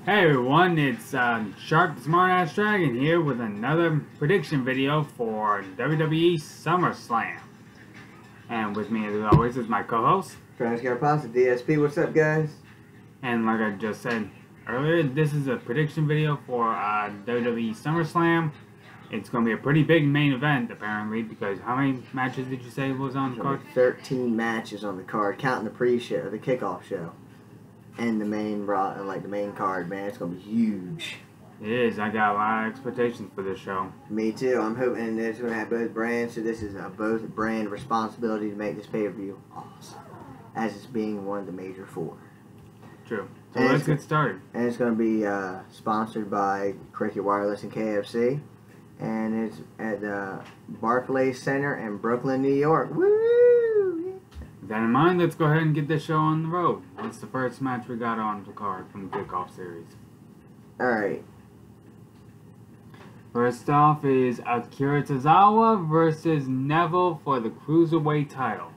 Hey everyone, it's Sharp the Smart Ass Dragon here with another prediction video for WWE Summerslam. And with me as always is my co-host. Transcarpasa DSP, what's up guys? And like I just said earlier, this is a prediction video for WWE Summerslam. It's going to be a pretty big main event apparently, because how many matches did you say was on the card? 13 matches on the card, counting the pre-show, the kickoff show. And the main the main card, man, it's gonna be huge. It is. I got a lot of expectations for this show. Me too. I'm hoping it's gonna have both brands, so this is a both brand responsibility to make this pay-per-view awesome, as it's being one of the major four. True. So let's get started. And it's gonna be sponsored by Cricket Wireless and KFC, and it's at the Barclays Center in Brooklyn, New York. Woo! With that in mind, let's go ahead and get this show on the road. What's the first match we got on the card from the kickoff series? Alright. First off is Akira Tozawa versus Neville for the Cruiserweight title.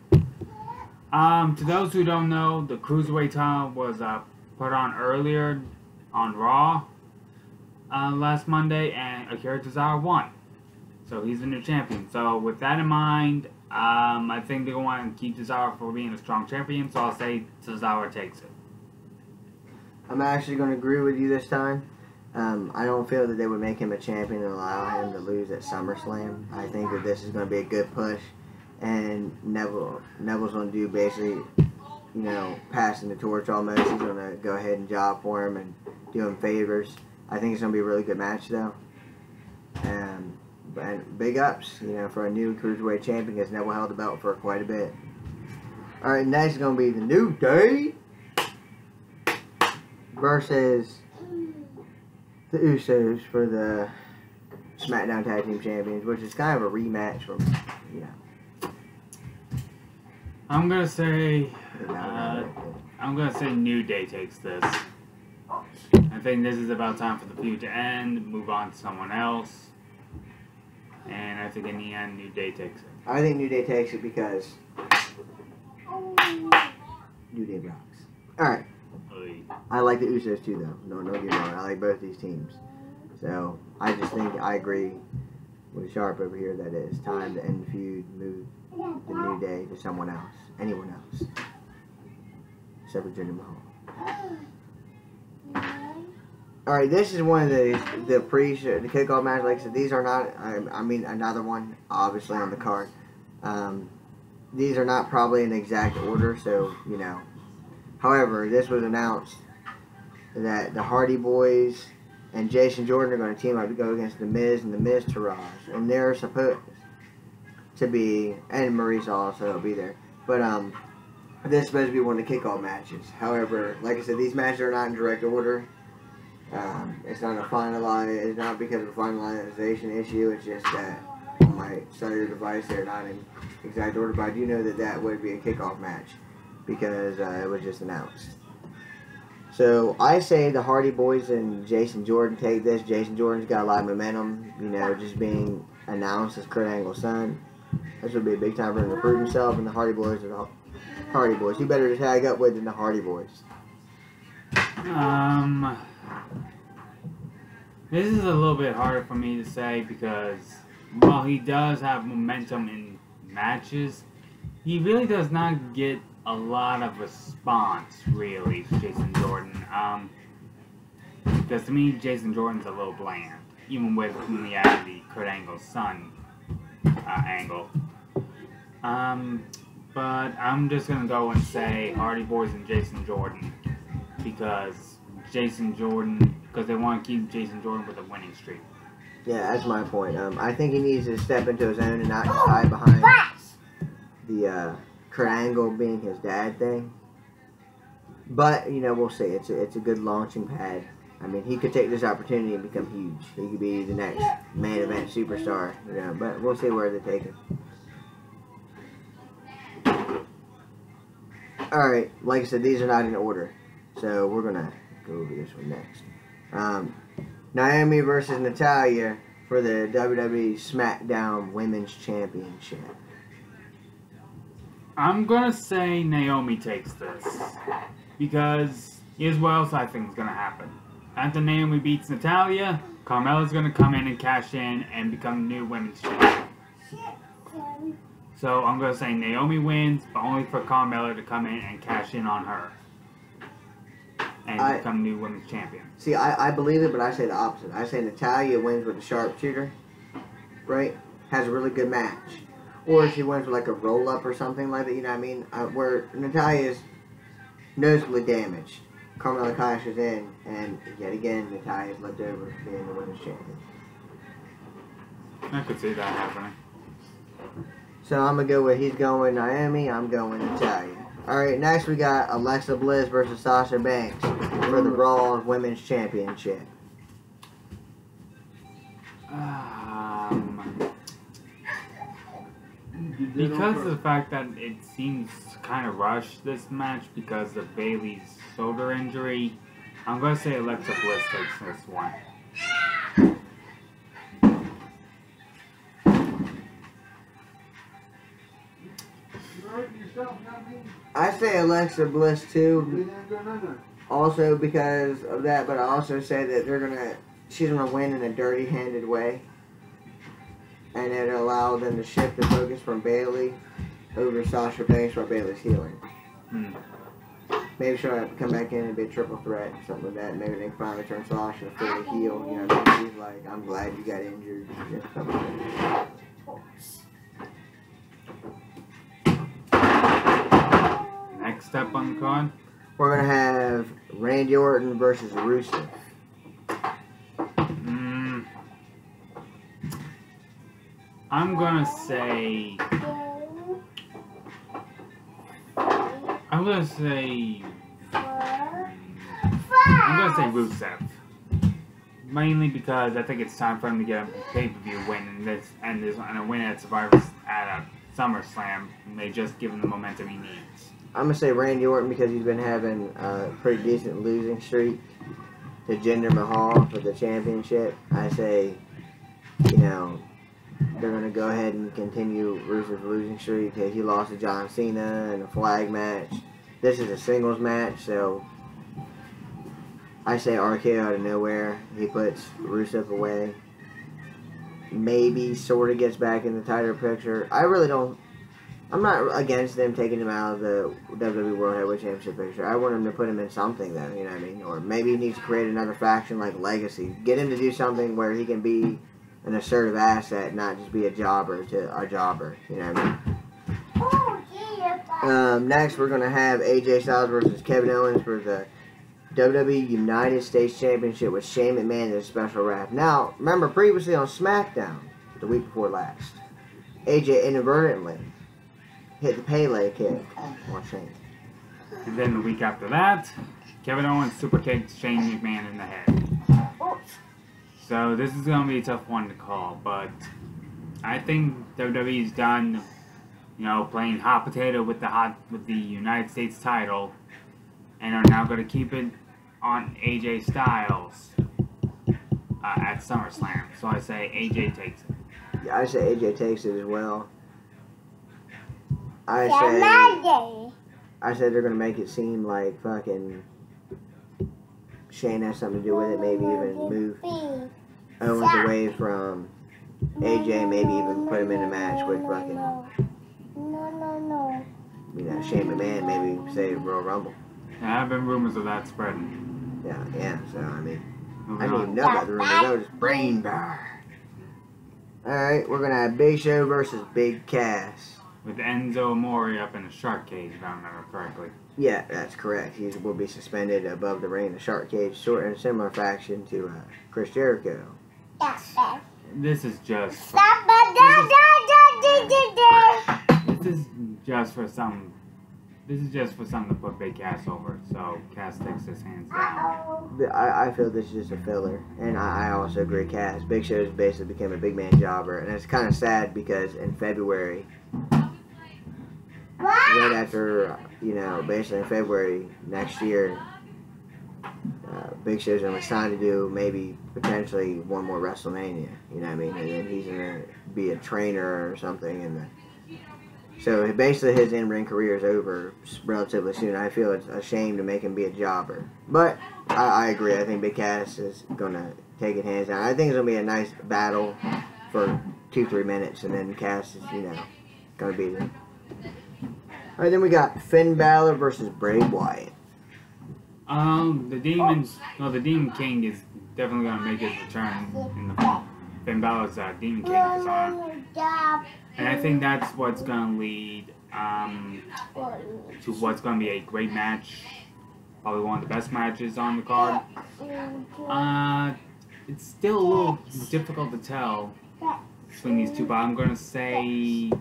To those who don't know, the Cruiserweight title was put on earlier on Raw last Monday, and Akira Tozawa won. So he's the new champion. So with that in mind, I think they're going to want to keep Tozawa for being a strong champion, so I'll say Tozawa takes it. I'm actually going to agree with you this time. I don't feel that they would make him a champion and allow him to lose at SummerSlam. I think that this is going to be a good push, and Neville's going to do basically, passing the torch almost. He's going to go ahead and job for him and do him favors. I think it's going to be a really good match, though. And big ups, for a new Cruiserweight champion, because Neville held the belt for quite a bit. Alright, next is going to be the New Day versus the Usos for the SmackDown Tag Team Champions, which is kind of a rematch from, I'm going to say, New Day takes this. I think this is about time for the feud to end, move on to someone else. And I think in the end, New Day takes it. I think New Day takes it because New Day rocks. Alright. I like the Usos too, though. No, don't get me wrong. I like both these teams. So, I just think I agree with Sharp over here that it's time to end the feud, move the New Day to someone else. Anyone else. Except for Jinder Mahal. Alright, this is one of the pre-show, the kickoff match. Like I said, these are not, I mean, another one, obviously, on the card. These are not probably in exact order, so, However, this was announced that the Hardy Boys and Jason Jordan are going to team up to go against The Miz and The Miz Taraj. And they're supposed to be, and Maurice also will be there. But, this is supposed to be one of the kickoff matches. However, like I said, these matches are not in direct order. It's not it's not because of a finalization issue, it's just that on my cellular device they're not in exact order, but I do know that that would be a kickoff match because it was just announced. So I say the Hardy Boys and Jason Jordan take this. Jason Jordan's got a lot of momentum, just being announced as Kurt Angle's son. This would be a big time for him to prove himself, and the Hardy Boys are the Hardy Boys. Who better to tag up with than the Hardy Boys? This is a little bit harder for me to say because while he does have momentum in matches, he really does not get a lot of response, really, Jason Jordan. Because to me, Jason Jordan's a little bland, even with the Kurt Angle's son angle. But I'm just going to go and say Hardy Boys and Jason Jordan because they want to keep Jason Jordan with a winning streak. Yeah, that's my point. I think he needs to step into his own and not just hide behind the Kurt Angle being his dad thing. But, we'll see. It's a good launching pad. I mean, he could take this opportunity and become huge. He could be the next main event superstar, but we'll see where they take him. Alright, like I said, these are not in order. So, we're going to go over this one next. Naomi versus Natalya for the WWE SmackDown Women's Championship. I'm gonna say Naomi takes this because here's what else I think is gonna happen. after Naomi beats Natalya, Carmella's going to come in and cash in and become new women's champion. So I'm going to say Naomi wins, but only for Carmella to come in and cash in on her. And become new women's champion. See, I believe it, but I say the opposite. I say Natalya wins with a sharpshooter, right? Has a really good match. Or she wins with like a roll-up or something like that, you know what I mean? Where Natalya is noticeably damaged. Carmella cashes in, and yet again, Natalya is left over being the women's champion. I could see that happening. So I'm going to go with he's going Naomi, I'm going Natalya. Alright, next we got Alexa Bliss versus Sasha Banks for the Raw Women's Championship. Because of the fact that it seems kind of rushed, this match, because of Bayley's shoulder injury, I'm going to say Alexa Bliss takes this one. I say Alexa Bliss too, also because of that, but I also say that she's gonna win in a dirty-handed way, and it'll allow them to shift the focus from Bayley over Sasha Banks while Bayley's healing. Maybe she'll have to come back in and be a triple threat or something like that. Maybe they can finally turn Sasha fully heel. You know, she's like, I'm glad you got injured. You know, something like that. Next up on the card, we're going to have Randy Orton versus Rusev. I'm going to say Rusev. Mainly because I think it's time for him to get a pay-per-view win and a win at SummerSlam, and they just give him the momentum he needs. I'm going to say Randy Orton because he's been having a pretty decent losing streak to Jinder Mahal for the championship. I say, you know, they're going to go ahead and continue Rusev's losing streak. He lost to John Cena in a flag match. This is a singles match, so I say RKO out of nowhere. He puts Rusev away. Maybe sort of gets back in the title picture. I'm not against them taking him out of the WWE World Heavyweight Championship picture. I want him to put him in something, though, you know what I mean? Or maybe he needs to create another faction like Legacy. Get him to do something where he can be an assertive asset, not just be a jobber to a jobber, you know what I mean? Next, we're going to have AJ Styles versus Kevin Owens for the WWE United States Championship with Shane McMahon as a special ref. Now, remember previously on SmackDown, the week before last, AJ inadvertently hit the Pele kick on Shane. And then the week after that, Kevin Owens super kicked Shane McMahon in the head. So this is going to be a tough one to call, but I think WWE's done, you know, playing hot potato with the United States title, and are now going to keep it on AJ Styles at SummerSlam. So I say AJ takes it. Yeah, I say AJ takes it as well. I say they're going to make it seem like fucking Shane has something to do with it. Maybe even move Owens away from AJ. Maybe even put him in a match with fucking, you know, Shane McMahon. Maybe say Royal Rumble. There have been rumors of that spreading. Yeah. So I mean, I didn't even know about the rumors. That was brain bar. All right, we're gonna have Big Show versus Big Cass. With Enzo Amore up in a shark cage, if I remember correctly. Yeah, that's correct. He will be suspended above the ring in a shark cage, sort of in a similar fashion to Chris Jericho. This is just for something to put Big Cass over. So Cass takes his hands down. I feel this is just a filler, and I also agree. Cass, Big Show's basically became a big man jobber, and it's kind of sad because in February. Right after, you know, basically in February next year, Big Show's going to sign to do maybe potentially one more WrestleMania, you know what I mean? And then he's going to be a trainer or something in So basically his in-ring career is over relatively soon. I feel it's a shame to make him be a jobber. But I agree. I think Big Cass is going to take it hands down. I think it's going to be a nice battle for 2-3 minutes, and then Cass is, going to beat him. All right, then we got Finn Balor versus Bray Wyatt. The Demon King is definitely going to make his return in the fall. Finn Balor's Demon King persona. And I think that's what's going to lead to what's going to be a great match. Probably one of the best matches on the card. It's still a little difficult to tell between these two, but I'm going to say...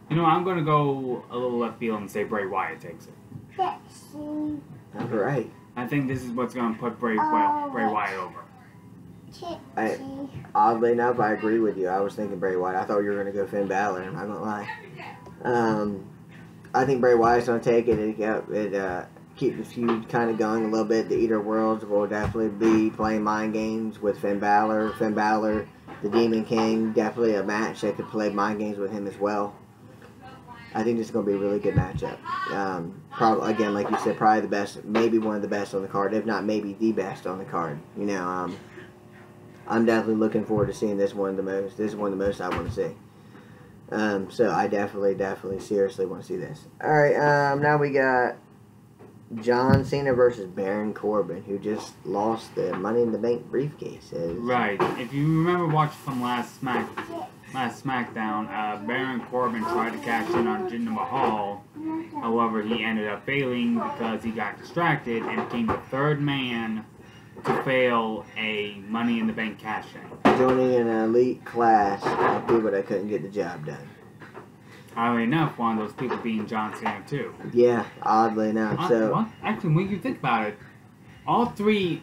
I'm going to go a little left field and say Bray Wyatt takes it. All right. I think this is what's going to put Bray Wyatt over. Oddly enough, I agree with you. I was thinking Bray Wyatt. I thought you were going to go Finn Balor. I'm not going to lie. I think Bray Wyatt's going to take it and keep the feud kind of going a little bit. The Eater Worlds will definitely be playing mind games with Finn Balor. Finn Balor, the Demon King, definitely a match that could play mind games with him as well. I think this is going to be a really good matchup. Probably, again, like you said, probably the best, maybe one of the best on the card, if not maybe the best on the card. I'm definitely looking forward to seeing this one the most. This is one of the most I want to see. So I definitely, seriously want to see this. All right, now we got John Cena versus Baron Corbin, who just lost the Money in the Bank briefcases. Right. If you remember watching from last SmackDown, Baron Corbin tried to cash in on Jinder Mahal. However, he ended up failing because he got distracted and became the third man to fail a Money in the Bank cash-in. Joining an elite class of people that couldn't get the job done. Oddly enough, one of those people being John Cena, too. Yeah, oddly enough. Actually, when you think about it, all three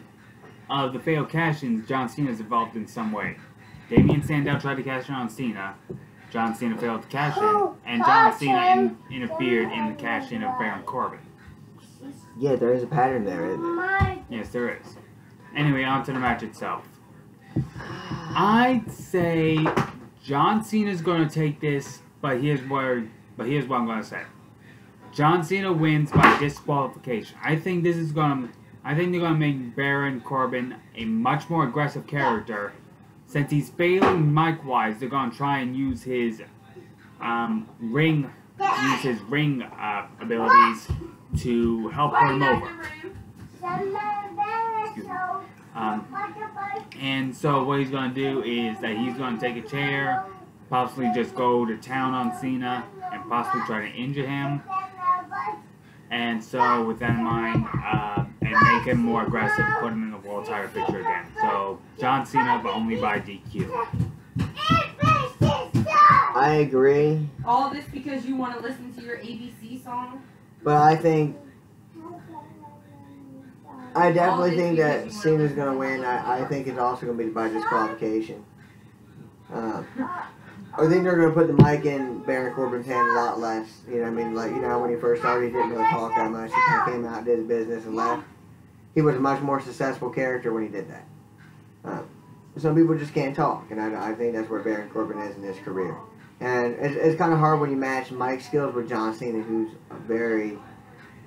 of the failed cash-ins, John Cena's involved in some way. Damien Sandow tried to cash in on Cena. John Cena failed to cash in. And John Cena interfered in the cash-in of Baron Corbin. Yeah, there is a pattern there, isn't there? Yes, there is. Anyway, on to the match itself. I'd say John Cena's going to take this, but here's what I'm going to say. John Cena wins by disqualification. I think they're going to make Baron Corbin a much more aggressive character. Since he's failing mic-wise, they're going to try and use his ring abilities to help put him over. And so what he's going to do is that he's going to take a chair, possibly just go to town on Cena, and possibly try to injure him. And so with that in mind, and make him more aggressive, put him in the world title picture again. So John Cena, but only by DQ. I agree. All this because you want to listen to your ABC song? But I definitely think that Cena's going to win. I think it's also going to be by disqualification. I think they're going to put the mic in Baron Corbin's hand a lot less. You know what I mean? Like, when he first started, he didn't really talk that much. He kind of came out, did his business, and left. He was a much more successful character when he did that. Some people just can't talk, and I think that's where Baron Corbin is in his career. And it's kind of hard when you match Mike's skills with John Cena, who's a very,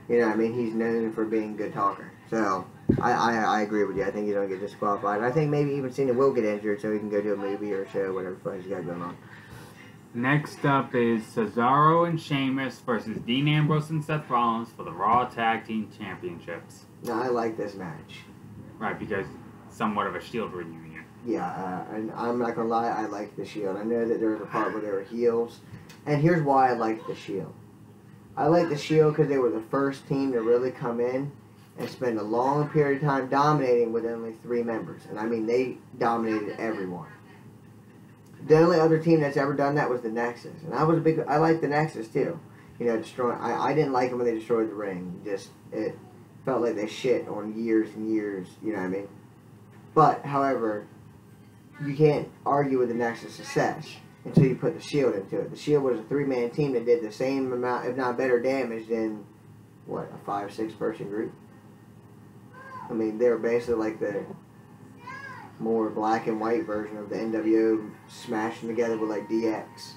he's known for being a good talker. So, I agree with you. I think he's going to get disqualified. I think maybe even Cena will get injured so he can go do a movie or a show, whatever he's got going on. Next up is Cesaro and Sheamus versus Dean Ambrose and Seth Rollins for the Raw Tag Team Championships. Now, I like this match. Right, because somewhat of a Shield reunion. Yeah, and I'm not going to lie, I like the Shield. I know that there was a part where they were heels. And here's why I like the Shield. I like the Shield because they were the first team to really come in and spend a long period of time dominating with only 3 members. And I mean, they dominated everyone. The only other team that's ever done that was the Nexus. And I like the Nexus too. I didn't like them when they destroyed the ring. It felt like they shit on years and years, you know what I mean? But, however, you can't argue with the Nexus success until you put the Shield into it. The Shield was a 3-man team that did the same amount, if not better damage than, a 5-6 person group? I mean, they were basically like more black and white version of the NWO smashing together with like DX.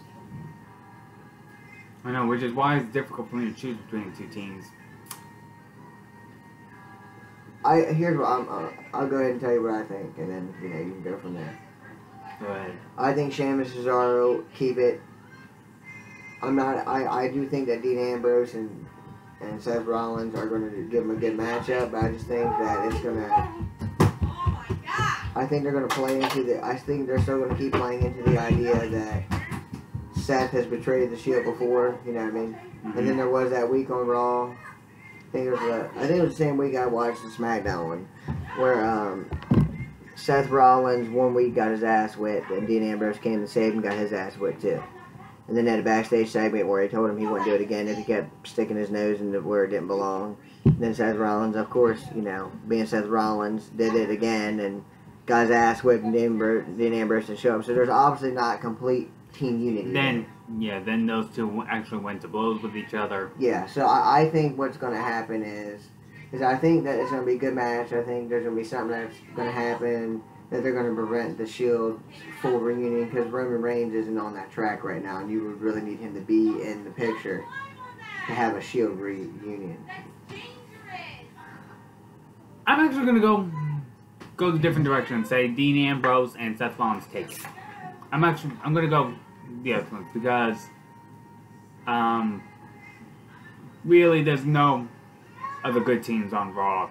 I know, which is why it's difficult for me to choose between the two teams. Here's what I'll go ahead and tell you what I think, and then you can go from there. Go ahead. I think Sheamus Cesaro keep it. I do think that Dean Ambrose and Seth Rollins are going to give them a good matchup, but I just think that it's going to. I think they're going to play into the. I think they're still going to keep playing into the idea that Seth has betrayed the Shield before. You know what I mean? Mm-hmm. And then there was that week on Raw. I think it was the same week I watched the SmackDown one, where Seth Rollins one week got his ass whipped, and Dean Ambrose came and saved and got his ass whipped too. And then they had a backstage segment where he told him he wouldn't do it again if he kept sticking his nose into where it didn't belong. And then Seth Rollins, of course, being Seth Rollins, did it again and got his ass whipped, and Dean Ambrose didn't show up. So there's obviously not complete team unity. Then those two actually went to blows with each other. Yeah, so I think what's going to happen is I think that it's going to be a good match. I think there's going to be something that's going to happen, that they're going to prevent the Shield full reunion, because Roman Reigns isn't on that track right now, and you would really need him to be in the picture to have a Shield reunion. I'm actually going to go the different direction and say Dean Ambrose and Seth Rollins take it. I'm going to go the other ones because really there's no other good teams on Raw.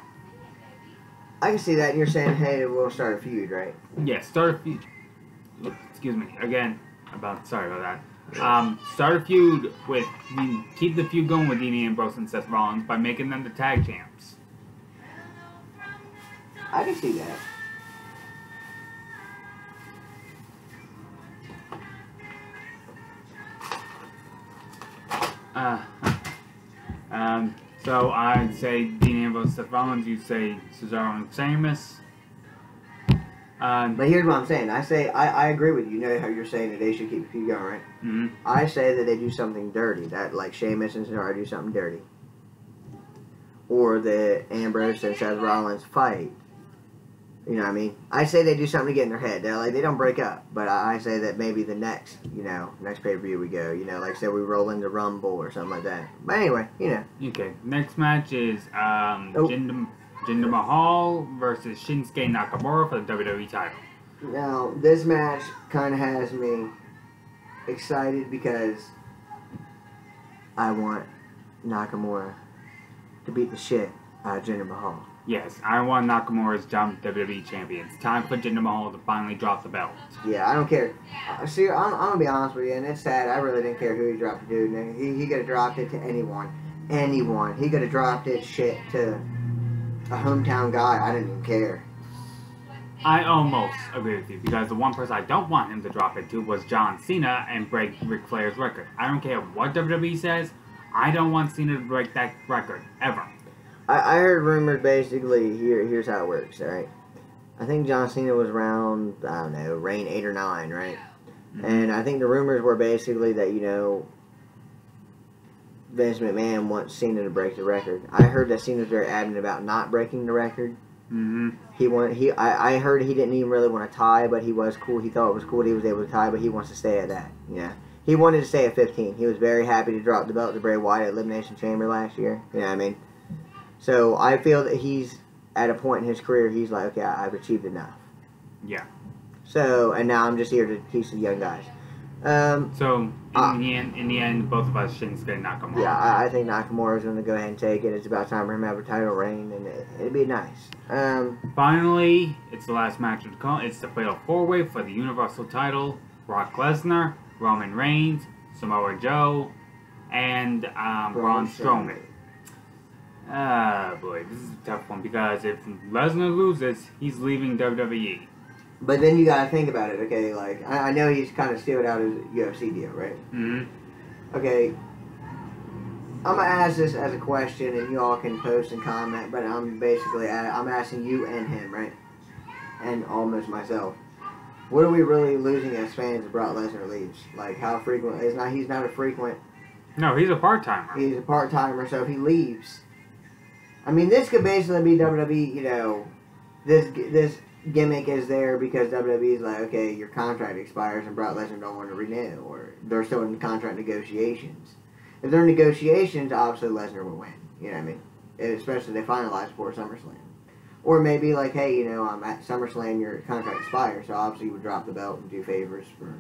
I can see that. You're saying, hey, we'll start a feud, right? Yeah, start a feud. Excuse me. Again, sorry about that. Start a feud with, keep the feud going with Dean Ambrose and Seth Rollins by making them the tag champs. I can see that. So I'd say Dean Ambrose, Seth Rollins. You say Cesaro and Sheamus. But here's what I'm saying. I agree with you. You know how you're saying that they should keep the feud going, right? Mm-hmm. I say that they do something dirty. That like Sheamus and Cesaro do something dirty, or that Ambrose and Seth Rollins fight. You know what I mean? I say they do something to get in their head. They don't break up, but I say that maybe the next pay-per-view we go, like say we roll into Rumble or something like that. But anyway, Okay, next match is Jinder Mahal versus Shinsuke Nakamura for the WWE title. Now, this match kind of has me excited because I want Nakamura to beat the shit out of Jinder Mahal. Yes, I want Nakamura's WWE champion. It's time for Jinder Mahal to finally drop the belt. Yeah, I don't care. See, I'm going to be honest with you, and it's sad. I really didn't care who he dropped it to. He could have dropped it to anyone. Anyone. He could have dropped it shit to a hometown guy. I didn't even care. I almost agree with you, because the one person I don't want him to drop it to was John Cena and break Ric Flair's record. I don't care what WWE says. I don't want Cena to break that record, ever. I heard rumors basically, here's how it works, alright? I think John Cena was around, I don't know, reign 8 or 9, right? Mm-hmm. And I think the rumors were basically that, Vince McMahon wants Cena to break the record. I heard that Cena's very adamant about not breaking the record. Mm-hmm. I heard he didn't even really want to tie, but he was cool. He thought it was cool that he was able to tie, but he wants to stay at that, He wanted to stay at 15. He was very happy to drop the belt to Bray Wyatt at Elimination Chamber last year. You know what I mean? So I feel that he's at a point in his career, he's like, okay, I've achieved enough. Yeah. So, and now I'm just here to teach the young guys. So, in the end, both of us, Shinsuke Nakamura. Yeah, I think Nakamura's going to go ahead and take it. It's about time for him to have a title reign, and it'd be nice. Finally, it's the last match of the call. It's the Fatal 4-Way for the Universal title. Brock Lesnar, Roman Reigns, Samoa Joe, and Braun Strowman. Boy, this is a tough one, because if Lesnar loses, he's leaving WWE. But then you gotta think about it, okay? Like, I know he's kind of stealed out his UFC deal, right? Mm-hmm. Okay, I'm gonna ask this as a question, and you all can post and comment, but I'm asking you and him, right? And almost myself. What are we really losing as fans if Brock Lesnar leaves? Like, how frequent? He's not a frequent. No, he's a part-timer. He's a part-timer, so if he leaves... I mean, this could basically be WWE, this gimmick is there because WWE's like, okay, your contract expires and Brock Lesnar don't want to renew, or they're still in contract negotiations. If they're in negotiations, obviously Lesnar will win. You know what I mean? Especially if they finalize before SummerSlam. Or maybe like, hey, you know, at SummerSlam your contract expires, so obviously you would drop the belt and do favors for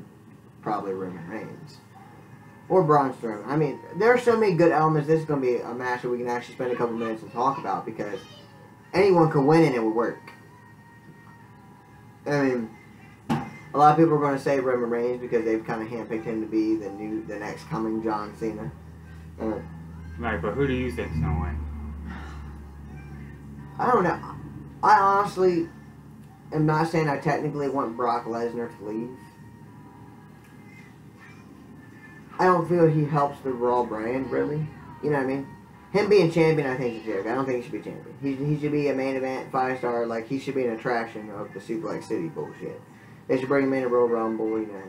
probably Roman Reigns. Or Braun Strowman. I mean, there are so many good elements. This is going to be a match that we can actually spend a couple minutes and talk about because anyone could win and it would work. I mean, a lot of people are going to say Roman Reigns because they've kind of handpicked him to be the next coming John Cena. Right, but who do you think's going to win? I don't know. I honestly am not saying I technically want Brock Lesnar to leave. I don't feel he helps the Raw brand, really. You know what I mean? Him being champion, I think, is a joke. I don't think he should be champion. He should be a main event, 5-star, like, he should be an attraction of the Suplex City bullshit. They should bring him in a Royal Rumble, you know.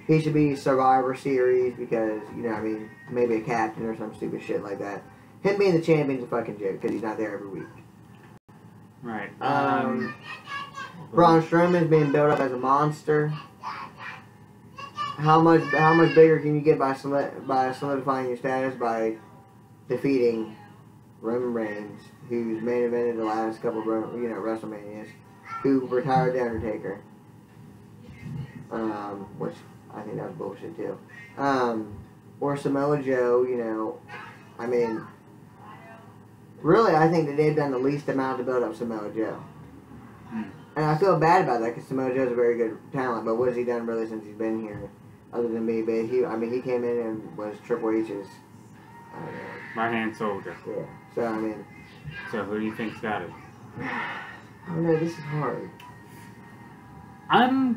He should be Survivor Series because, you know what I mean, maybe a captain or some stupid shit like that. Him being the champion's a fucking joke because he's not there every week. Right. Braun Strowman's being built up as a monster. How much bigger can you get by solidifying your status by defeating Roman Reigns, who's main evented the last couple of WrestleManias, who retired The Undertaker, which I think that was bullshit too. Or Samoa Joe, you know, I mean, really, I think that they've done the least amount to build up Samoa Joe. And I feel bad about that because Samoa Joe's a very good talent, but what has he done really since he's been here? Other than be big, he came in and was Triple H's right-hand soldier. Yeah. So I mean. So who do you think's got it? I don't know. This is hard. I'm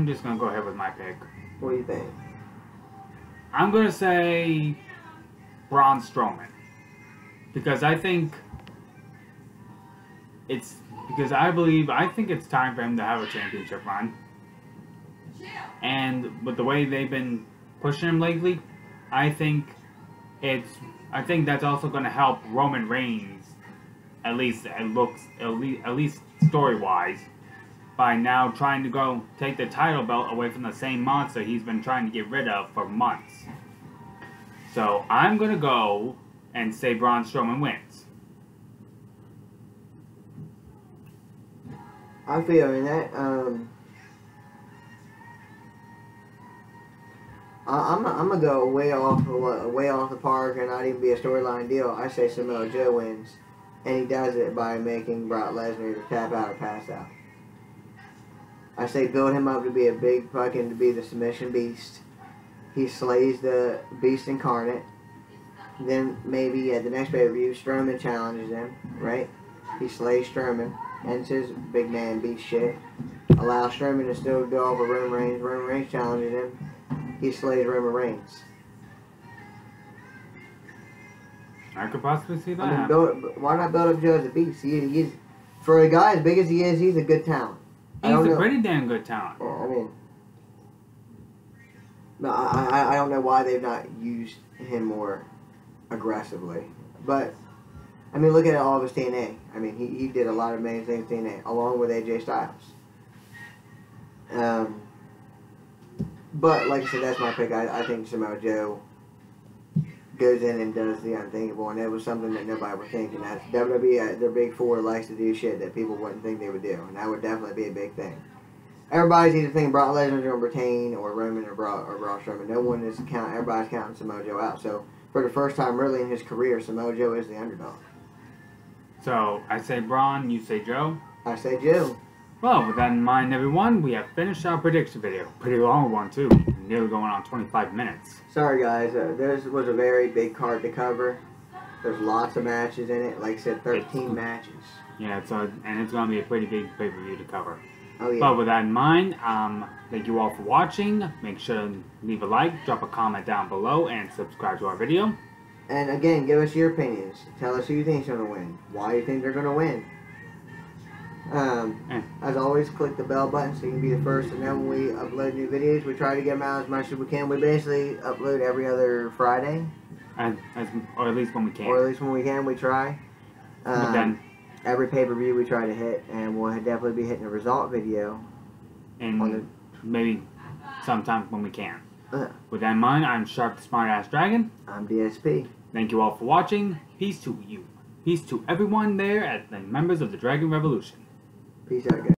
just gonna go ahead with my pick. What do you think? I'm gonna say Braun Strowman because I think I think it's time for him to have a championship run. And with the way they've been pushing him lately, I think that's also going to help Roman Reigns, at least story-wise, by now trying to go take the title belt away from the same monster he's been trying to get rid of for months. So I'm going to go and say Braun Strowman wins. I feel in that. I'm gonna go way off the park and not even be a storyline deal. I say Samoa Joe wins, and he does it by making Brock Lesnar to tap out or pass out. I say build him up to be to be the submission beast. He slays the beast incarnate. Then maybe at the next pay-per-view, Strowman challenges him, right? He slays Strowman, ends his big man beast shit. Allows Strowman to still go over Roman Reigns. Roman Reigns challenges him. He slays Roman Reigns. I could possibly see that. I mean, why not build up Joe as a beast? He's for a guy as big as he is, he's a good talent. He's a pretty damn good talent. Yeah, I mean, no, I don't know why they've not used him more aggressively. But, I mean, look at all of his TNA. I mean, he did a lot of amazing things in TNA, along with AJ Styles. But, like I said, that's my pick. I think Samoa Joe goes in and does the unthinkable, and it was something that nobody was thinking. That's WWE, their big four, likes to do shit that people wouldn't think they would do, and that would definitely be a big thing. Everybody's either thinking Brock Lesnar's going to retain, or Roman, or Braun Strowman. No one is counting. Everybody's counting Samoa Joe out. So, for the first time really in his career, Samoa Joe is the underdog. So, I say Braun, you say Joe? I say Joe. Well, with that in mind, everyone, we have finished our prediction video. Pretty long one, too. Nearly going on 25 minutes. Sorry, guys. This was a very big card to cover. There's lots of matches in it. Like I said, 13 matches. Yeah, and it's going to be a pretty big pay-per-view to cover. Oh, yeah. But with that in mind, thank you all for watching. Make sure to leave a like, drop a comment down below, and subscribe to our video. And again, give us your opinions. Tell us who you think is going to win. Why you think they're going to win. As always, click the bell button so you can be the first to know when we upload new videos. We try to get them out as much as we can. We basically upload every other Friday. Or at least when we can. Or at least when we can, we try. But then, every pay-per-view we try to hit, and we'll definitely be hitting a result video. And maybe sometime when we can. Uh, With that in mind, I'm Sharp the Smart Ass Dragon. I'm DSP. Thank you all for watching. Peace to you. Peace to everyone there at the members of the Dragon Revolution. Peace out, guys.